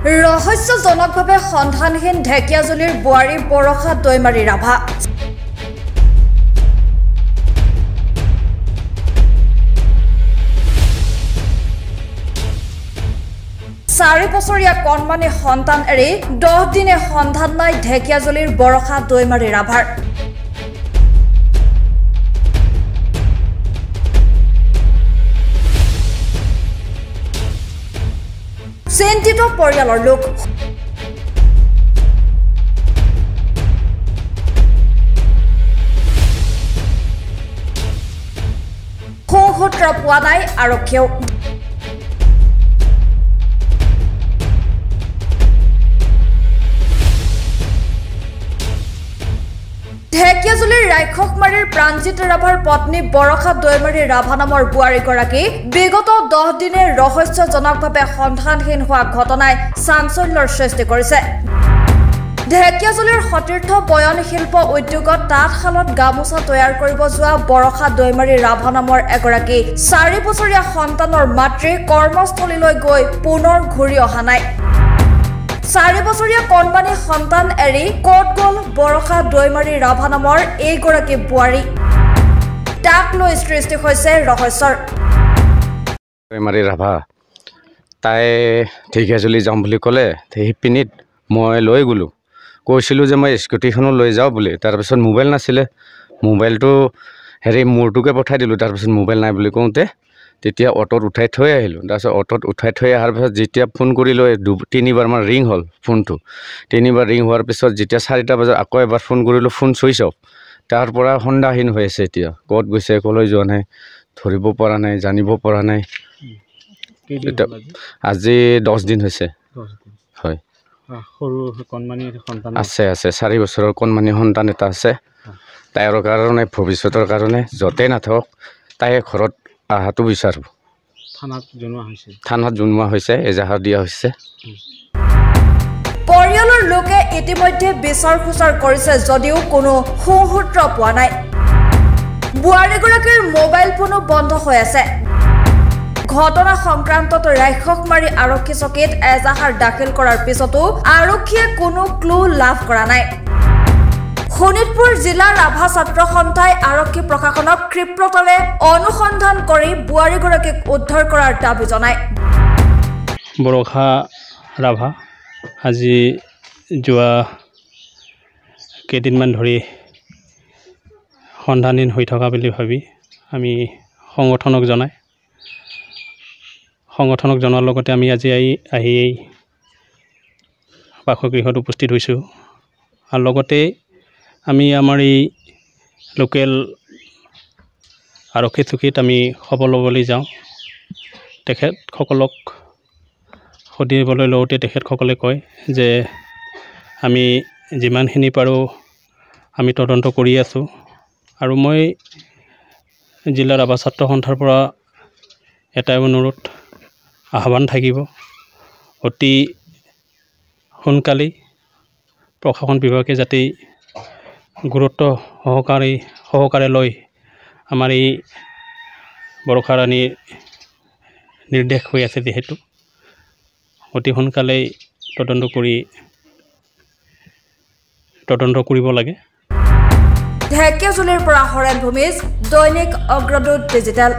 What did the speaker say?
ৰহস্যজনকভাৱে সন্ধানহীন ঢেকিয়াজুলিৰ বোৱাৰী বৰষা দৈমাৰী ৰাভা। 4 বছৰীয়া কণমানি সন্তান এৰি 10 দিনে সন্ধান নাই ঢেকিয়াজুলিৰ বৰষা দৈমাৰী ৰাভাৰ। চিন্তিত পৰিয়ালৰ লোক। সুসূত্ৰ পোৱা নাই আৰক্ষীয়েও। ঢেকিয়াজুলিৰ ৰাক্ষসমাৰীৰ প্ৰাণজিত ৰাভাৰ পত্নী বৰষা দৈমাৰী ৰাভা নামৰ বোৱাৰীগৰাকী বিগত 10 দিনে ৰহস্যজনকভাৱে সন্ধানহীন হোৱা ঘটনাই চাঞ্চল্যৰ সৃষ্টি কৰিছে। ঢেকিয়াজুলিৰ সতীৰ্থ বয়ন শিল্প উদ্যোগত তাঁতশালত গামোচা তৈয়াৰ কৰিব যোৱা বৰষা দৈমাৰী ৰাভা নামৰ এগৰাকী 4 বছৰীয়া সন্তানৰ মাতৃ কৰ্মস্থলীলৈ গৈ পুনৰ ঘূৰি অহা নাই। 4 বছৰীয়া কণমানি সন্তান এৰি ক'ত গ'ল বৰষা দৈমাৰী ৰাভা নামৰ এইগৰাকী বোৱাৰী? তাক লৈ সৃষ্টি হৈছে ৰহস্যৰ। দৈমাৰী ৰাভা তাই ঢেকিয়াজুলি যাম বুলি ক'লে, সেইপিনিত মই লৈ গ'লোঁ, কৈছিলোঁ যে মই স্কুটিখনো লৈ যাওঁ বুলি। তাৰপিছত মোবাইল নাছিলে, মোবাইলটো মোৰটোকে পঠাই দিলোঁ। তাৰপিছত মোবাইল নাই বুলি কওঁতে তেতিয়া অ'টোত উঠাই থৈ আহিলোঁ। তাৰপিছত অ'টোত উঠাই থৈ অহাৰ পিছত যেতিয়া ফোন কৰিলোঁ 3বাৰমান ৰিং হ'ল ফোনটো। 3বাৰ ৰিং হোৱাৰ পিছত যেতিয়া 4টা বজাত আকৌ এবাৰ ফোন কৰিলোঁ, ফোন চুইচ অফ। তাৰ পৰা সন্ধানহীন হৈ আছে। এতিয়া ক'ত গৈছে, ক'লৈ যোৱা নাই, ধৰিব পৰা নাই, জানিব পৰা নাই। আজি 10 দিন হৈছে। হয়, সৰু কণমানি সন্তান আছে 4 বছৰৰ কণমানি সন্তান এটা আছে। তাইৰ কাৰণে ভৱিষ্যতৰ কাৰণে য'তেই নাথাকক তাই ঘৰত আহাটো বিচাৰোঁ। থানাত জনোৱা হৈছে, এজাহাৰ দিয়া হৈছে। পৰিয়ালৰ লোকে ইতিমধ্যে বিচাৰ খোচাৰ কৰিছে যদিও কোনো সুসূত্ৰ পোৱা নাই। বোৱাৰীগৰাকীৰ মোবাইল ফোনো বন্ধ হৈ আছে। ঘটনা সংক্ৰান্তত ৰাক্ষসমাৰী আৰক্ষী চকীত এজাহাৰ দাখিল কৰাৰ পিছতো আৰক্ষীয়ে কোনো ক্লু লাভ কৰা নাই। শোণিতপুৰ জিলা ৰাভা ছাত্ৰ সন্থাই আৰক্ষী প্ৰশাসনক ক্ষীপ্ৰতাৰে অনুসন্ধান কৰি বোৱাৰীগৰাকীক উদ্ধাৰ কৰাৰ দাবী জনায়। বৰষা ৰাভা আজি যোৱা কেইদিনমান ধৰি সন্ধানহীন হৈ থকা বুলি ভাবি আমি সংগঠনক জনোৱাৰ লগতে আমি আজি আহি বাসগৃহত উপস্থিত হৈছোঁ। আৰু লগতে আমি আমাৰ এই লোকেল আৰক্ষী চকীত আমি খবৰ ল'বলৈ যাওঁ। তেখেতসকলক সুধিবলৈ লওঁতে তেখেতসকলে কয় যে আমি যিমানখিনি পাৰোঁ আমি তদন্ত কৰি আছোঁ। আৰু মই জিলা ৰাভা ছাত্ৰ সন্থাৰ পৰা এটাই অনুৰোধ আহ্বান থাকিব, অতি সোনকালেই প্ৰশাসন বিভাগে যাতে গুৰুত্ব সহকাৰে লৈ আমাৰ এই বৰষা ৰাণীৰ নিৰ্দেশ হৈ আছে যিহেতু অতি সোনকালেই তদন্ত কৰিব লাগে। ঢেকিয়াজুলিৰ পৰা হৰেণ ভূমিজ, দৈনিক অগ্ৰদূত ডিজিটেল।